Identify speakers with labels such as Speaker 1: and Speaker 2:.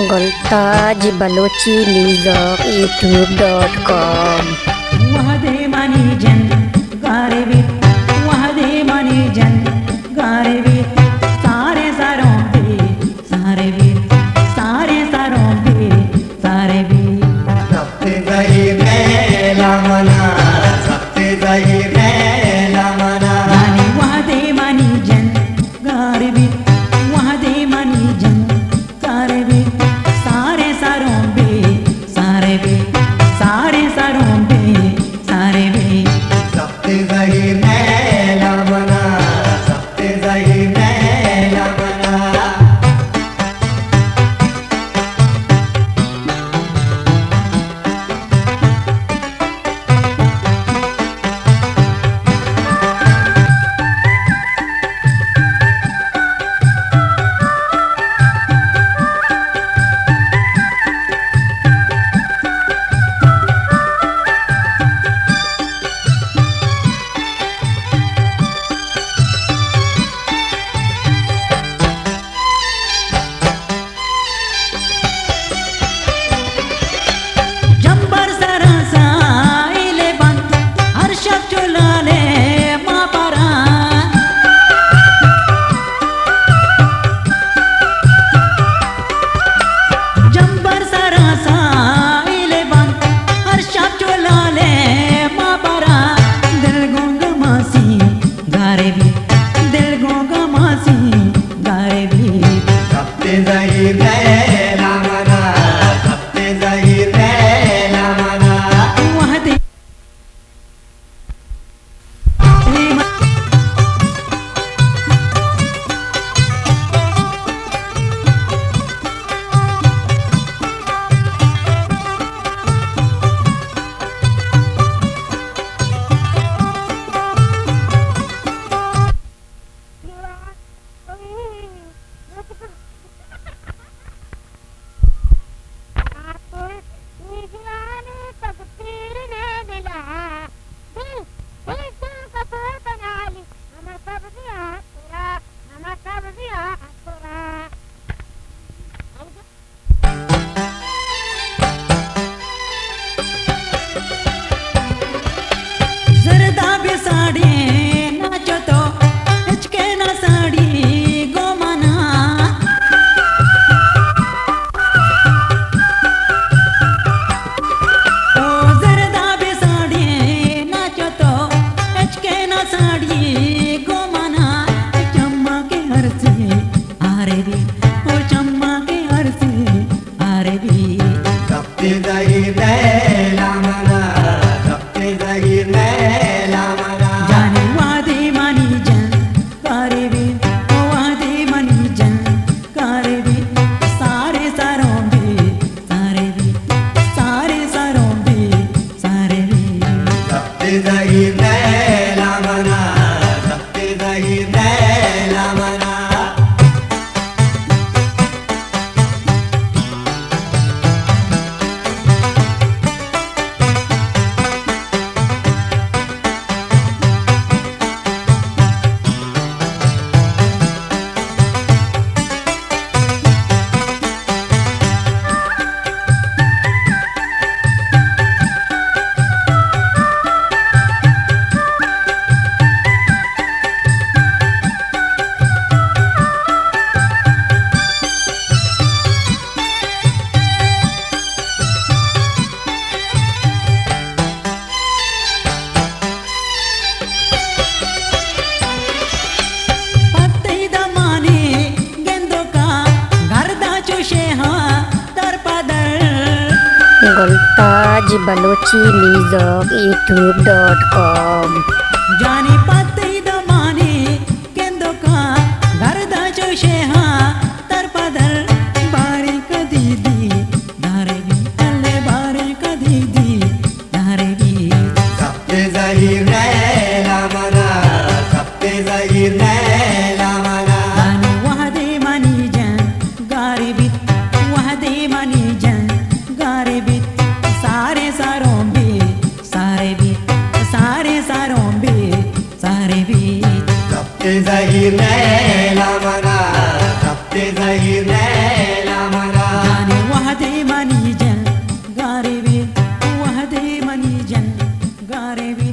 Speaker 1: गुलताज Balochi news youtube.com।
Speaker 2: वहदे money जन गारे भी वहदे मनी जन गारे भी सारे सारों पे सारे भी सारे सारों पे सारे भी
Speaker 3: सबसे सही मेला मना सबसे सही मेला मना
Speaker 2: यानी वहदे मनी जन गारे भी वहदे मनी जन गारे भी सारे सारों पे सारे भी सारे सारों पे सारे भी
Speaker 3: सबसे सही मेला मना सबसे सही मेला मना
Speaker 2: जंबर सरसा इले बंद हर शब चुलाले माँ परा जंबर सरसा इले बंद हर शब चुलाले माँ परा दिल गोंगा मासी गारे भी दिल गोंगा मासी गारे भी
Speaker 3: सबसे सही मेला मना सबसे सही मेला मना
Speaker 2: वहदे जरदा भी साड़ी नाचो तो हिचके ना साड़ी गोमाना ओ जरदा भी साड़ी नाचो तो हिचके ना साड़ी गोमाना चम्मा के हर से आरे भी ओ चम्मा के हर से आरे भी
Speaker 3: सबसे सही मेला मना सबसे सही मेला मना
Speaker 2: जाने वादे मनी जन कारे भी ओ वादे मनी जन कारे भी सारे सारों भी सारे भी सारे सारों भी सारे भी
Speaker 3: सबसे सही मेला मना सबसे सही मेला मना
Speaker 2: पत्ते दमाने गेंदों का घर दाचो शेहा दर पदर
Speaker 1: गुलताज बलोची न्यूज़ youtube.com।
Speaker 2: जाने पत्ते दमाने गेंदों का घर दाचो शेहा दर पदर बारीक दीदी धारे भी अल्ले बारीक दीदी धारे भी
Speaker 3: सबसे सही मेला मना सबसे सही मेला मना
Speaker 2: जाने वहदे मनी जन गारे भी वहदे मनी जन गारे भी सारे सारों भी सारे भी सारे सारों भी सारे भी
Speaker 3: सबसे सही मेला मना सबसे सही मेला मना
Speaker 2: जाने आरे भी